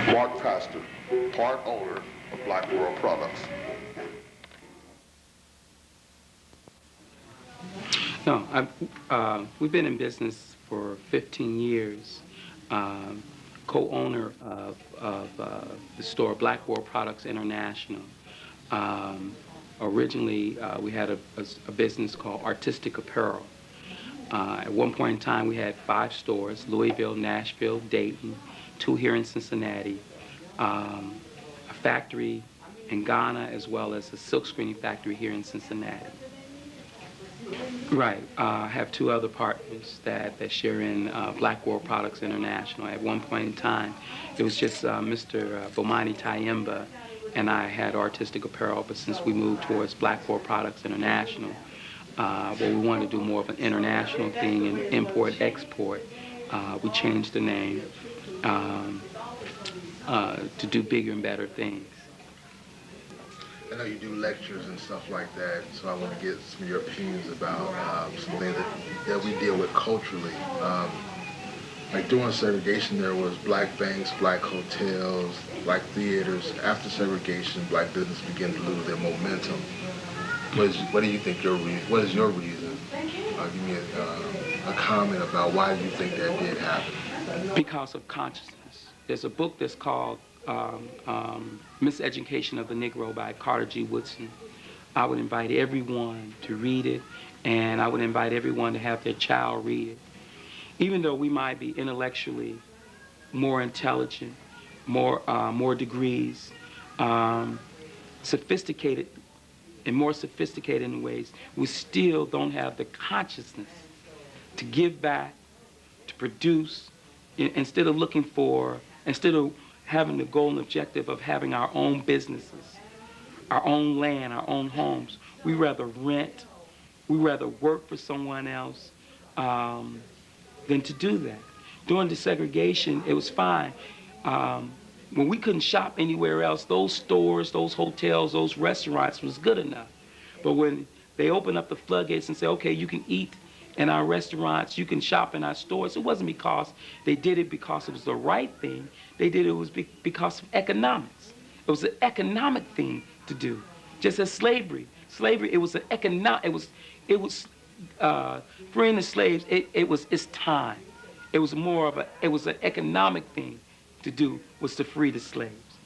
Mark Pastor, part owner of Black World Products. No, we've been in business for 15 years. Co-owner of the store Black World Products International. Originally, we had a business called Artistic Apparel. At one point in time, we had 5 stores: Louisville, Nashville, Dayton, 2 here in Cincinnati, a factory in Ghana, as well as a silk screening factory here in Cincinnati. Right. I have 2 other partners that share in Black World Products International. At one point in time, it was just Mr. Bomani Tayemba and I had Artistic Apparel, but since we moved towards Black World Products International, where we wanted to do more of an international thing and import-export, we changed the name to do bigger and better things. I know you do lectures and stuff like that, so I want to get some of your opinions about some things that we deal with culturally. Like during segregation, there was black banks, black hotels, black theaters. After segregation, black business began to lose their momentum. What do you think what is your reason? Give me a comment about why you think that did happen. Because of consciousness. There's a book that's called Miseducation of the Negro by Carter G. Woodson. I would invite everyone to read it, and I would invite everyone to have their child read it. Even though we might be intellectually more intelligent, more degrees, sophisticated, and more sophisticated in ways, we still don't have the consciousness to give back, to produce, instead of having the goal and objective of having our own businesses, our own land, our own homes. We rather rent, we rather work for someone else than to do that. During the segregation, it was fine. When we couldn't shop anywhere else, those stores, those hotels, those restaurants was good enough. But when they opened up the floodgates and said, okay, you can eat in our restaurants, you can shop in our stores, it wasn't because they did it because it was the right thing. They did it because of economics. It was an economic thing to do. Just as slavery. Slavery, it was an economic, it was freeing the slaves, it was its time. It was it was an economic thing to do, was to free the slaves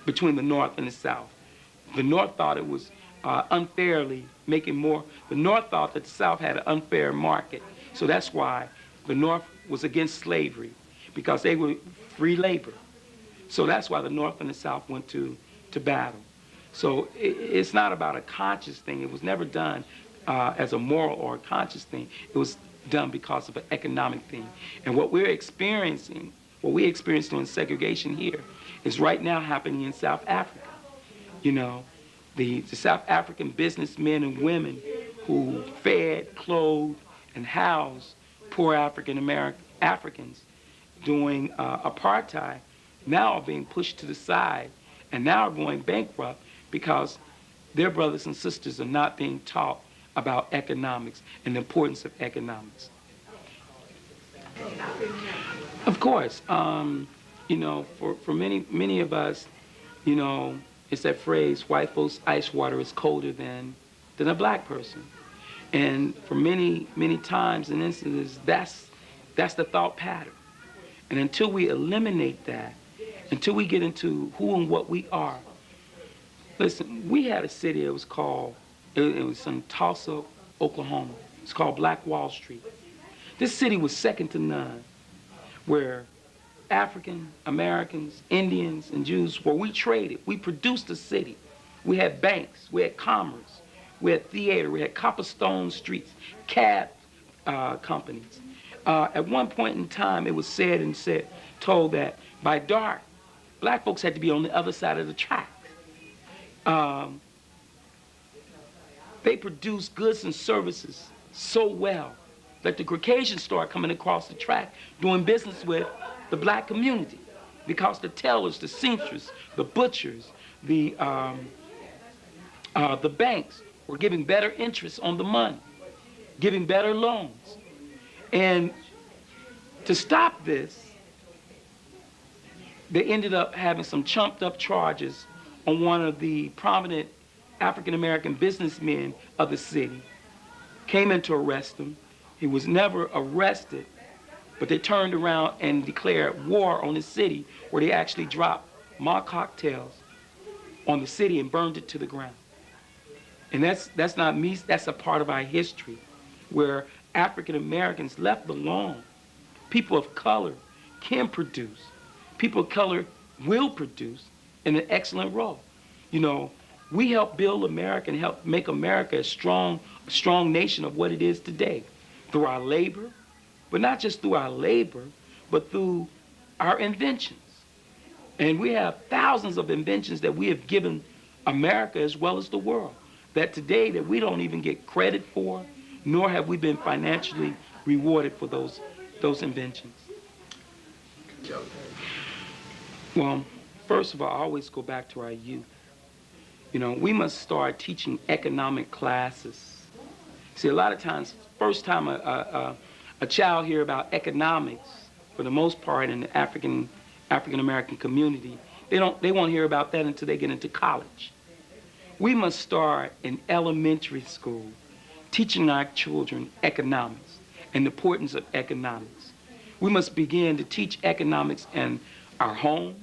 between the North and the South. The North thought it was unfairly making more. The North thought that the South had an unfair market. So that's why the North was against slavery, because they were free labor. So that's why the North and the South went to battle. So it's not about a conscious thing. It was never done as a moral or a conscious thing. It was done because of an economic thing. And what we experienced during segregation here is right now happening in South Africa. You know, the South African businessmen and women who fed, clothed, and housed poor Africans during apartheid now are being pushed to the side and now are going bankrupt because their brothers and sisters are not being taught about economics and the importance of economics. Of course, you know, for many of us, you know, it's that phrase, white folks' ice water is colder than a black person. And for many times and instances, that's the thought pattern. And until we eliminate that, until we get into who and what we are. Listen, we had a city, it was in Tulsa, Oklahoma. It's called Black Wall Street. This city was second to none, where African Americans, Indians, and Jews, where we traded, we produced a city. We had banks, we had commerce, we had theater, we had cobblestone streets, cab companies. At one point in time, it was told that by dark, black folks had to be on the other side of the tracks. They produced goods and services so well that the Caucasians started coming across the track doing business with the black community, because the tailors, the seamsters, the butchers, the banks were giving better interest on the money, giving better loans. And to stop this, They ended up having some chumped up charges on one of the prominent African American businessmen of the city. Came in to arrest him. He was never arrested, but they turned around and declared war on the city, where they actually dropped mock cocktails on the city and burned it to the ground. And that's not me, that's a part of our history, where African Americans left alone. People of color can produce. People of color will produce in an excellent role. You know, we help build America and help make America a strong nation of what it is today through our labor, but not just through our labor, but through our inventions. And we have thousands of inventions that we have given America as well as the world, that today that we don't even get credit for, nor have we been financially rewarded for those inventions. Well, first of all, I always go back to our youth. You know, we must start teaching economic classes. See, a lot of times, first time a child hear about economics, for the most part in the African American community, they won't hear about that until they get into college. We must start in elementary school teaching our children economics and the importance of economics. We must begin to teach economics in our home,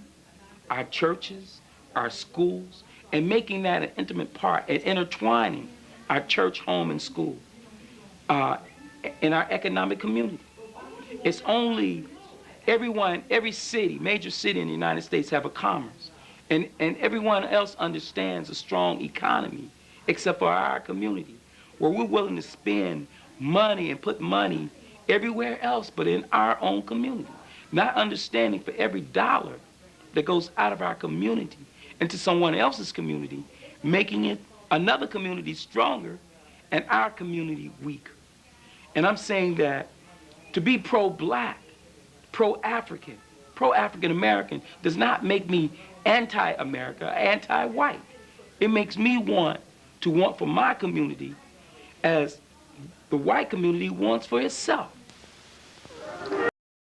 our churches, our schools, and making that an intimate part and intertwining our church, home, and school in our economic community. It's only every city, major city in the United States have a commerce, and everyone else understands a strong economy except for our community, where we're willing to spend money and put money everywhere else but in our own community, not understanding for every dollar that goes out of our community into someone else's community, making it another community stronger and our community weaker. And I'm saying that to be pro-black, pro-African, pro-African American does not make me anti-America, anti-white. It makes me want for my community as the white community wants for itself.